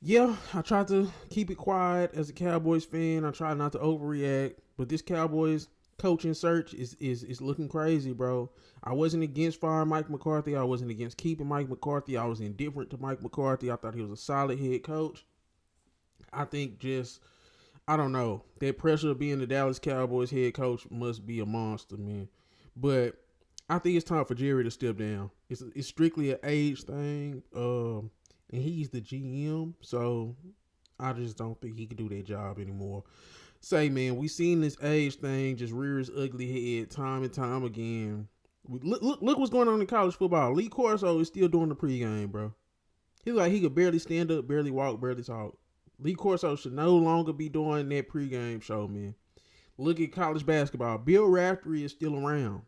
Yeah, I tried to keep it quiet as a Cowboys fan. I try not to overreact, but this Cowboys coaching search is looking crazy, bro. I wasn't against firing Mike McCarthy. I wasn't against keeping Mike McCarthy. I was indifferent to Mike McCarthy. I thought he was a solid head coach. I think just I don't know. That pressure of being the Dallas Cowboys head coach must be a monster, man. But I think it's time for Jerry to step down. It's strictly an age thing. And he's the GM, so I just don't think he can do that job anymore. Say, man, we seen this age thing just rear its ugly head time and time again. Look what's going on in college football. Lee Corso is still doing the pregame, bro. He's like he could barely stand up, barely walk, barely talk. Lee Corso should no longer be doing that pregame show, man. Look at college basketball. Bill Raftery is still around.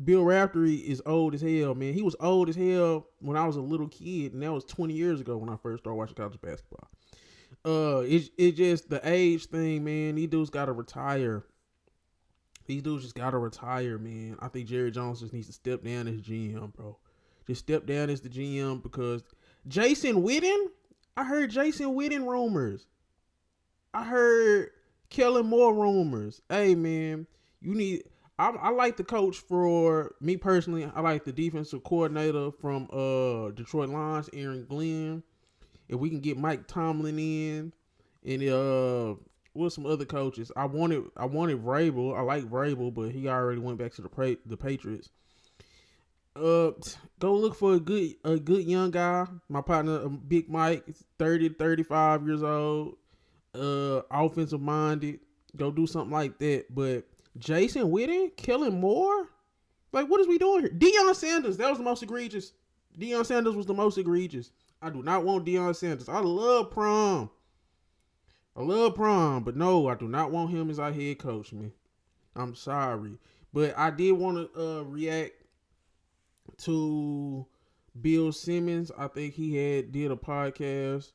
Bill Raftery is old as hell, man. He was old as hell when I was a little kid, and that was 20 years ago when I first started watching college basketball. It's just the age thing, man. These dudes gotta retire. These dudes just gotta retire, man. I think Jerry Jones just needs to step down as GM, bro. Just step down as the GM because Jason Witten, I heard Jason Witten rumors. I heard Kellen Moore rumors. Hey, man, you need. I like the coach for me personally. I like the defensive coordinator from Detroit Lions, Aaron Glenn. If we can get Mike Tomlin in, and what's some other coaches? I wanted Vrabel. I like Vrabel, but he already went back to the Patriots. Go look for a good young guy. My partner, Big Mike, 30 to 35 years old. Offensive minded. Go do something like that. But Jason Witten, Kellen Moore, like what is we doing here? Deion Sanders, that was the most egregious. Deion Sanders was the most egregious. I do not want Deion Sanders. I love Prom, but no, I do not want him as our head coach, man. I'm sorry, but I did want to react to Bill Simmons. I think he did a podcast,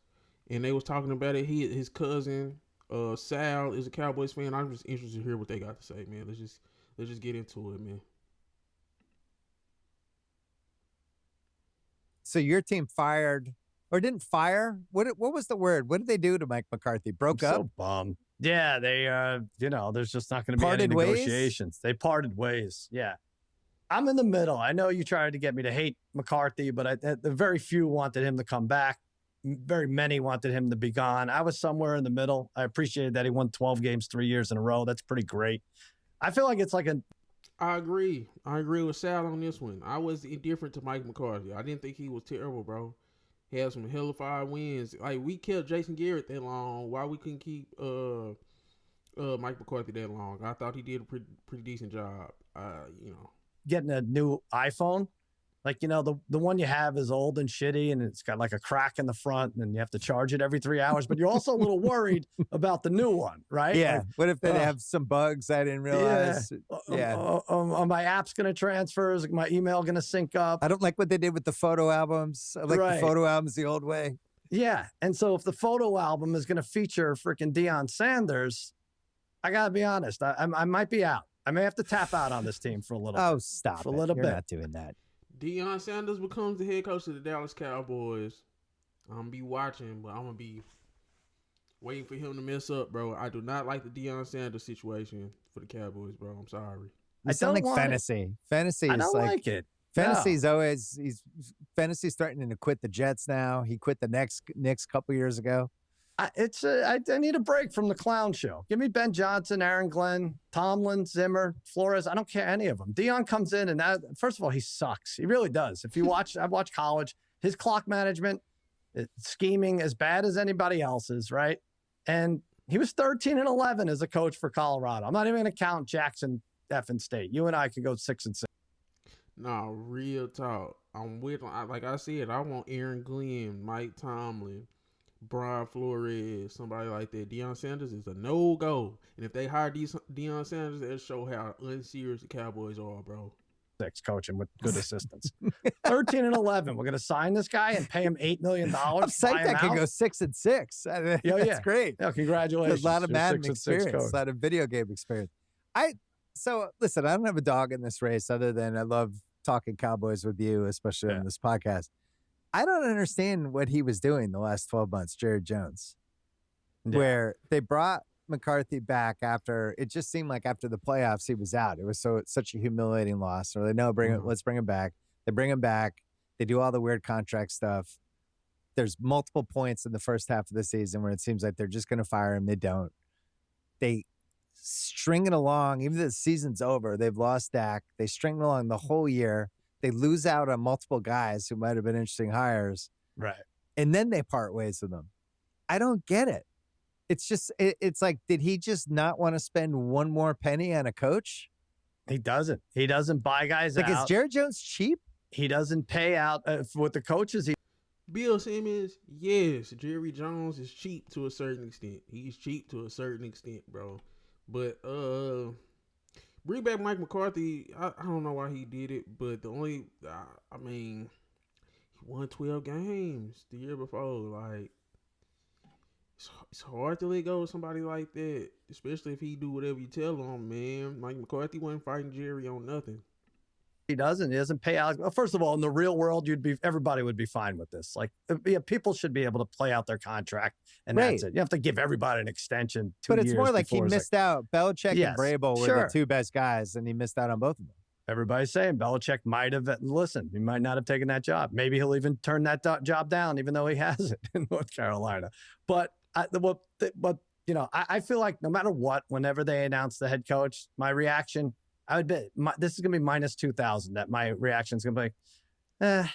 and they was talking about it. His cousin Sal is a Cowboys fan. I'm just interested to hear what they got to say, man. Let's just get into it, man. So your team fired or didn't fire? What was the word? What did they do to Mike McCarthy? Broke up? So bummed. Yeah, they there's just not going to be any negotiations. They parted ways. Yeah. I'm in the middle. I know you tried to get me to hate McCarthy, but the very few wanted him to come back. Very many wanted him to be gone. I was somewhere in the middle. I appreciated that he won 12 games 3 years in a row. That's pretty great. I feel like it's like I agree with Sal on this one. I was indifferent to Mike McCarthy. I didn't think he was terrible, bro. He had some hellified wins. Like, we kept Jason Garrett that long. Why we couldn't keep Mike McCarthy that long? I thought he did a pretty decent job. Getting a new iPhone. Like, the one you have is old and shitty, and it's got like a crack in the front, and you have to charge it every 3 hours. But you're also a little worried about the new one, right? Yeah. Like, what if they have some bugs I didn't realize? Yeah. Are my app's going to transfer? Is my email going to sync up? I don't like what they did with the photo albums. I like the photo albums the old way. Yeah. And so if the photo album is going to feature freaking Deion Sanders, I got to be honest. I might be out. I may have to tap out on this team for a little bit. Oh, stop for a little You're bit. Not doing that. Deion Sanders becomes the head coach of the Dallas Cowboys. I'm going to be watching, but I'm going to be waiting for him to mess up, bro. I do not like the Deion Sanders situation for the Cowboys, bro. I'm sorry. I sound like fantasy. Fantasy is I don't like it. Fantasy's always Fantasy's threatening to quit the Jets now. He quit the Knicks a couple years ago. I need a break from the clown show. Give me Ben Johnson, Aaron Glenn, Tomlin, Zimmer, Flores. I don't care any of them. Deion comes in and first of all, he sucks. He really does. If you watch, I've watched college. His clock management, scheming as bad as anybody else's, right? And he was 13-11 as a coach for Colorado. I'm not even going to count Jackson effing State. You and I could go 6-6. No, real talk. I'm with, like I said, I want Aaron Glenn, Mike Tomlin, Brian Flores, somebody like that. Deion Sanders is a no-go. And if they hire Deion Sanders, they'll show how unserious the Cowboys are, bro. Coaching with good assistants. 13-11. We're going to sign this guy and pay him $8 million. I'm psyched that could go 6-6. That's great. Yeah, congratulations. A lot of Madden experience, a lot of video game experience. So listen, I don't have a dog in this race other than I love talking Cowboys with you, especially on this podcast. I don't understand what he was doing the last 12 months, Jared Jones, Yeah. where they brought McCarthy back after it just seemed like after the playoffs he was out. It was such a humiliating loss. So they know let's bring him back. They bring him back. They do all the weird contract stuff. There's multiple points in the first half of the season where it seems like they're just going to fire him. They don't. They string it along. Even though the season's over, they've lost Dak. They string it along the whole year. They lose out on multiple guys who might have been interesting hires. Right. And then they part ways with them. I don't get it. It's just, it's like, did he just not want to spend one more penny on a coach? He doesn't. He doesn't buy guys like, out. Is Jared Jones cheap? He doesn't pay out with the coaches. Bill Simmons, yes, Jerry Jones is cheap to a certain extent. He's cheap to a certain extent, bro. But bring back Mike McCarthy. I don't know why he did it, but the only, I mean, he won 12 games the year before. Like, it's hard to let go of somebody like that, especially if he do whatever you tell him, man. Mike McCarthy wasn't fighting Jerry on nothing. He doesn't pay out. Well, first of all, in the real world, everybody would be fine with this. Like, people should be able to play out their contract, and that's it. You have to give everybody an extension. But it's more like he missed out. Belichick and Vrabel were the two best guys, and he missed out on both of them. Everybody's saying Belichick might have listened. He might not have taken that job. Maybe he'll even turn that job down, even though he has it in North Carolina. But you know, I feel like no matter what, whenever they announce the head coach, my reaction, I would bet this is going to be minus 2,000. That my reaction is going to be,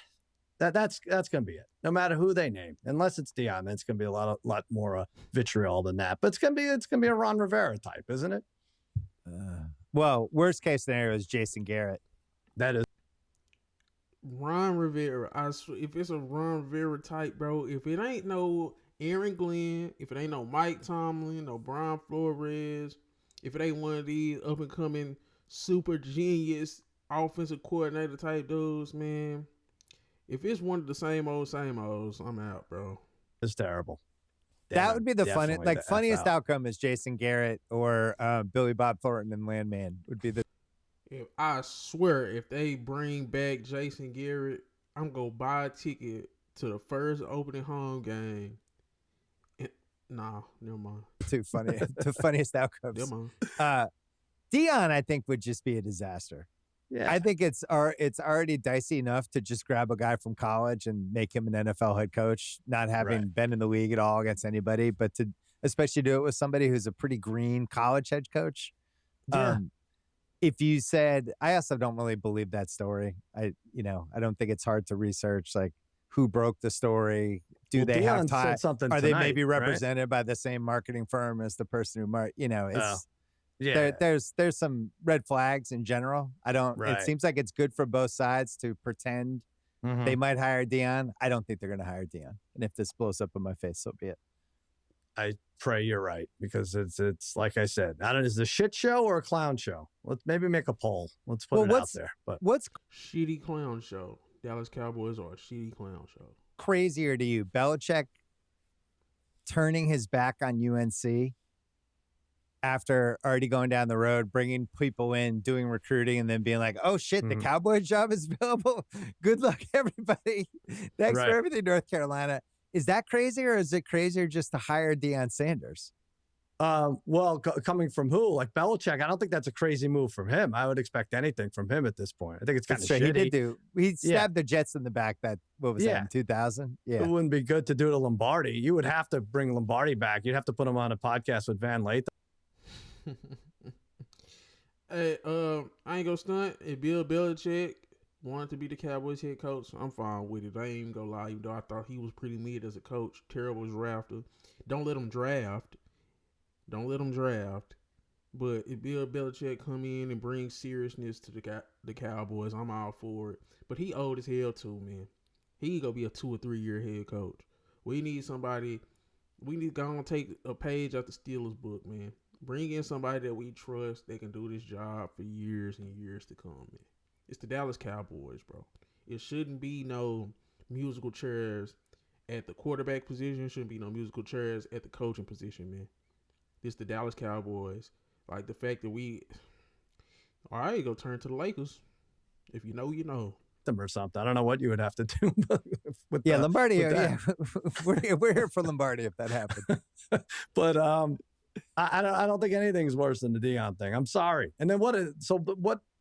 that's going to be it. No matter who they name, unless it's Deion, then it's going to be a lot more vitriol than that. But it's going to be a Ron Rivera type, isn't it? Well, worst case scenario is Jason Garrett. That is Ron Rivera. If it's a Ron Rivera type, bro, if it ain't no Aaron Glenn, if it ain't no Mike Tomlin, no Brian Flores, if it ain't one of these up and coming super genius offensive coordinator type dudes, man. If it's one of the same olds, I'm out, bro. It's terrible. That would be the funniest outcome is Jason Garrett or Billy Bob Thornton and Landman would be the. I swear, if they bring back Jason Garrett, I'm gonna buy a ticket to the first opening home game. Nah, never mind. Too funny. The funniest outcomes. Never mind. Deion, I think, would just be a disaster. Yeah. I think it's already dicey enough to just grab a guy from college and make him an NFL head coach, not having been in the league at all against anybody, but to especially do it with somebody who's a pretty green college head coach. Yeah. If you said, I also don't really believe that story. I don't think it's hard to research, like, who broke the story. Do they have time? Are they maybe represented by the same marketing firm as the person who it's. Yeah, there's some red flags in general. It seems like it's good for both sides to pretend they might hire Deion. I don't think they're going to hire Deion. And if this blows up in my face, so be it. I pray you're right, because it's like I said, is it a shit show or a clown show? Let's maybe make a poll. Let's put it out there. But what's shitty clown show? Dallas Cowboys are a shitty clown show. Crazier to you, Belichick turning his back on UNC after already going down the road, bringing people in, doing recruiting, and then being like, oh, shit, the Cowboys job is available. Good luck, everybody. Thanks for everything, North Carolina. Is that crazy, or is it crazier just to hire Deion Sanders? Coming from who? Like Belichick, I don't think that's a crazy move from him. I would expect anything from him at this point. I think it's kind of shitty. He stabbed the Jets in the back that in 2000? Yeah. It wouldn't be good to do to Lombardi. You would have to bring Lombardi back. You'd have to put him on a podcast with Van Lathan. Hey, I ain't gonna stunt. If Bill Belichick wanted to be the Cowboys head coach, I'm fine with it. I ain't even gonna lie, even though I thought he was pretty mid as a coach. Terrible as a drafter. Don't let him draft. But if Bill Belichick come in and bring seriousness to the Cowboys, I'm all for it. But he old as hell too, man. He gonna be a 2 or 3 year head coach. We need somebody. We need to go and take a page out the Steelers book, man. Bring in somebody that we trust that can do this job for years and years to come, man. It's the Dallas Cowboys, bro. It shouldn't be no musical chairs at the quarterback position. Shouldn't be no musical chairs at the coaching position, man. It's the Dallas Cowboys. Like, the fact that all right, go turn to the Lakers. If you know, you know. him or something. I don't know what you would have to do. With Lombardi. with Yeah, we're here for Lombardi if that happened. But I don't think anything's worse than the Deion thing. I'm sorry. And then what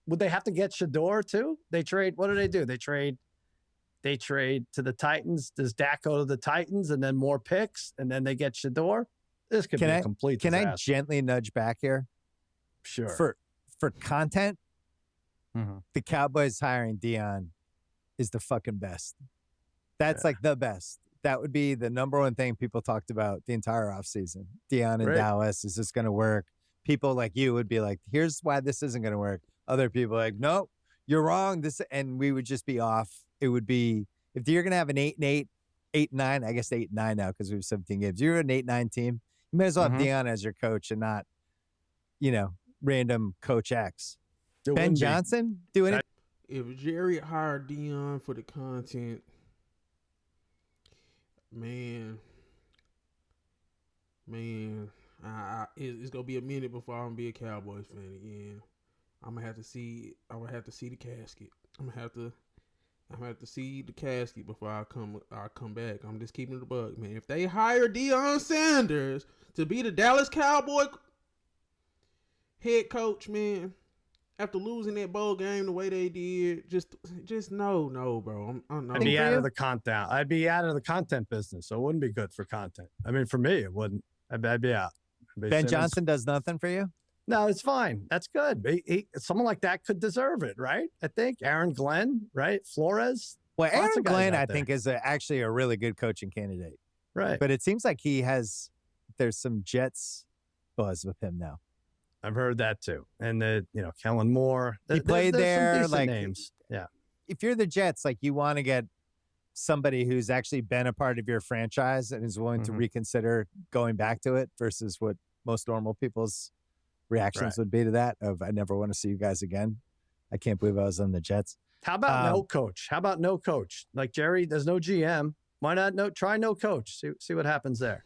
would they have to get Shador too? They trade. What do? They trade to the Titans. Does Dak go to the Titans and then more picks and then they get Shador? This could be a complete disaster. Can I gently nudge back here? Sure. For content, the Cowboys hiring Deion is the fucking best. That's like the best. That would be the number one thing people talked about the entire offseason. Deion in Dallas, is this going to work? People like you would be like, here's why this isn't going to work. Other people are like, no, you're wrong. And we would just be off. It would be, if you're going to have an 8-8, 8-9, I guess 8-9 now because we have 17 games. You're an 8-9 team. You may as well have Deion as your coach and not, random Coach X. Ben Johnson, do anything. If Jerry hired Deion for the content, man, it's gonna be a minute before I'm gonna be a Cowboys fan again. I'm gonna have to see the casket. I'm gonna have to see the casket before I come back. I'm just keeping it a bug, man. If they hire Deion Sanders to be the Dallas Cowboy head coach, man, after losing that bowl game the way they did, just no, bro. I'd be out of the content. I'd be out of the content business, so it wouldn't be good for content. I mean, for me, it wouldn't. I'd be out. Ben Johnson does nothing for you? No, it's fine. That's good. Someone like that could deserve it, right? I think Aaron Glenn, right? Flores. Well, Aaron Glenn, I think, is actually a really good coaching candidate. Right. But it seems like there's some Jets buzz with him now. I've heard that too. And Kellen Moore. He played there. Like names. Yeah. If you're the Jets, like you want to get somebody who's actually been a part of your franchise and is willing to reconsider going back to it versus what most normal people's reactions would be to that of, I never want to see you guys again. I can't believe I was on the Jets. How about no coach? Like Jerry, there's no GM. Why not try no coach? See what happens there.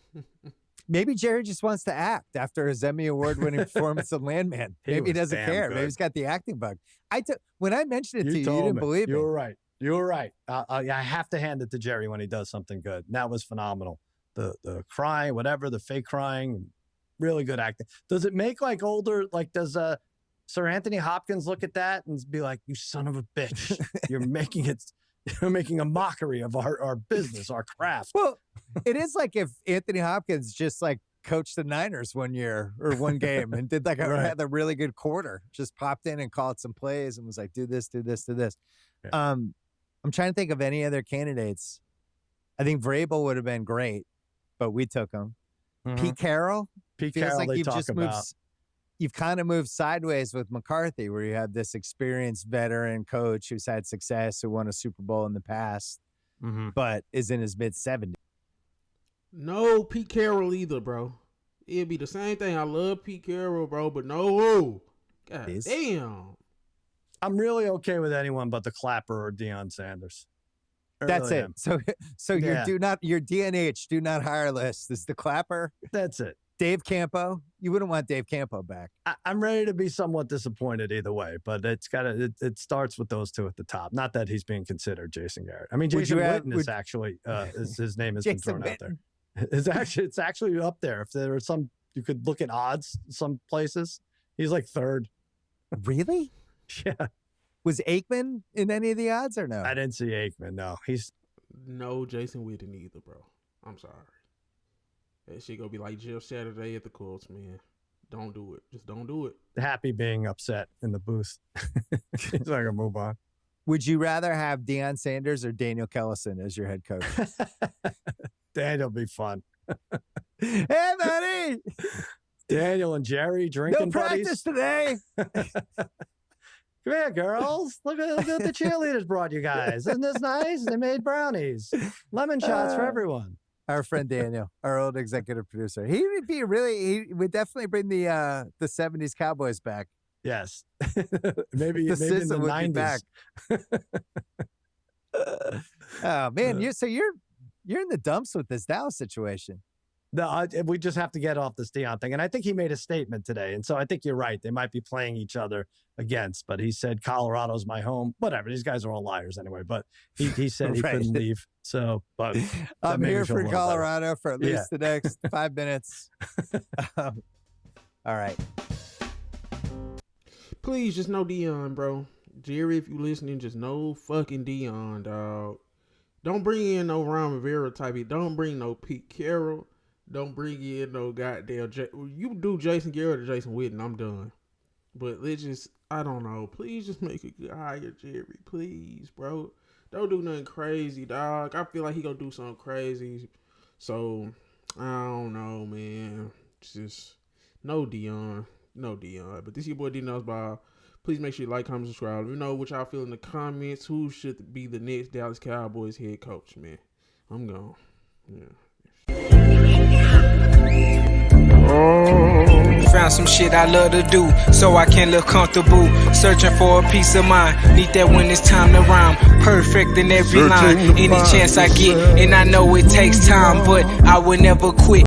Maybe Jerry just wants to act after his Emmy Award-winning performance of Landman. Maybe he doesn't care. Good. Maybe he's got the acting bug. When I mentioned it to you, you didn't believe me. You're right. I have to hand it to Jerry when he does something good. And that was phenomenal. The crying, whatever, the fake crying, really good acting. Does it make does Sir Anthony Hopkins look at that and be like, you son of a bitch, you're making a mockery of our business, our craft. Well, it is like if Anthony Hopkins just like coached the Niners one year or one game and did had a really good quarter, just popped in and called some plays and was like, do this, do this, do this. Yeah. I'm trying to think of any other candidates. I think Vrabel would have been great, but we took him. Pete Carroll. You've kind of moved sideways with McCarthy, where you have this experienced veteran coach who's had success, who won a Super Bowl in the past, but is in his mid-70s. No Pete Carroll either, bro. It'd be the same thing. I love Pete Carroll, bro, but no. God damn. I'm really okay with anyone but the Clapper or Deion Sanders. That's it. So your DNH do not hire list is the Clapper. That's it. Dave Campo. You wouldn't want Dave Campo back. I'm ready to be somewhat disappointed either way, but it starts with those two at the top. Not that he's being considered Jason Garrett. I mean, Jason Witten is actually his name has been thrown out there. It's actually up there. If there are some, you could look at odds. Some places he's like third. Really? Yeah. Was Aikman in any of the odds or no? I didn't see Aikman. No, no Jason Witten either, bro. I'm sorry. That shit gonna be like Jeff Saturday at the Colts, man. Don't do it. Just don't do it. Happy being upset in the booth. So I can move on. Would you rather have Deion Sanders or Daniel Kellison as your head coach? Daniel be fun. Hey, buddy. Daniel and Jerry drinking no practice today. Come here, girls. Look at the cheerleaders brought you guys. Isn't this nice? They made brownies. Lemon shots for everyone. Our friend Daniel, our old executive producer. He would definitely bring the 70s Cowboys back. Yes. maybe in the 90s. Back. Oh man, you're in the dumps with this Dallas situation. No, we just have to get off this Deion thing. And I think he made a statement today. And so I think you're right. They might be playing each other against, but he said, Colorado's my home. Whatever. These guys are all liars anyway. But he said he couldn't leave. So, but I'm here for Colorado for at least the next 5 minutes. All right. Please just know Deion, bro. Jerry, if you listening, just know fucking Deion, dog. Don't bring in no Ron Rivera type. Don't bring no Pete Carroll. Don't bring in no goddamn. You do Jason Garrett or Jason Witten, I'm done. But let's just, I don't know. Please just make a good hire, Jerry. Please, bro. Don't do nothing crazy, dog. I feel like he gonna do something crazy. So, I don't know, man. Just, no Deion. No Deion. But this is your boy Deion Ball. Please make sure you like, comment, subscribe. Let me know what y'all feel in the comments. Who should be the next Dallas Cowboys head coach, man? I'm gone. Yeah. Found some shit I love to do, so I can live comfortable. Searching for a peace of mind, need that when it's time to rhyme. Perfect in every line, any chance I get, and I know it takes time, but I will never quit.